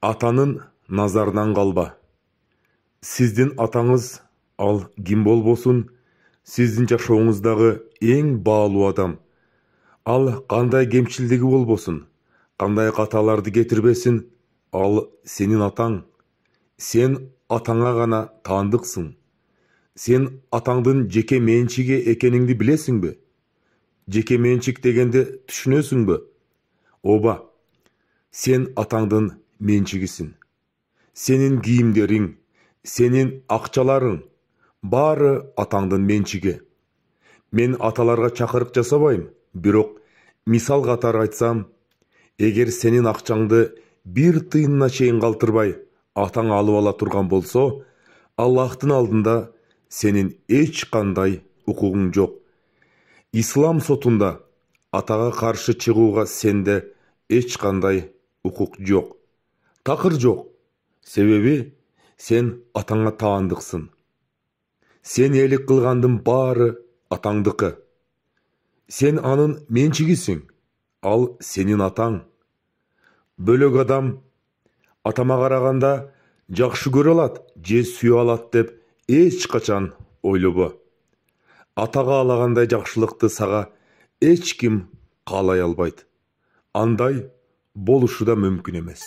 Атанын назарынан қалба. Сіздің атаңыз, ал ким болбосун, сіздің жашооңуздағы ең баалуу адам. Ал қандай кемчилдиги болбосун, қандай қаталарды кетирбесин, ал сенин атаң. Сен атаңа ғана таандыксың. Сен атаңдын жеке менчиги экениңди билесиңби? Жеке менчик дегенди түшүнөсүңбү? Оба, сен атаңдын менчигисин. Сенин кийимдериң, сенин акчаларың баары атаңдын менчиги. Мен аталарга чакырык жасабайм, бирок мисал катары айтсам, эгер сенин акчаңды бир тыйынына чейин калтырбай атаң алып ала турган болсо, Аллахтын алдында сенин эч кандай укугуң жок. Ислам сотунда атага каршы чыгууга сенде эч кандай укук жок. Такыр жок. Себеби сен атаңа таандыксың. Сен элик кылгандын баары атаңдыкы. Сен анын менчигисиң, ал сенин атаң. Бөлөк адам атама караганда жакшы көрө алат, же сүйө алат деп эч качан ойлобо. Атага алагандай жакшылыкты сага эч ким каалай албайт. Андай болушу да мүмкүн эмес.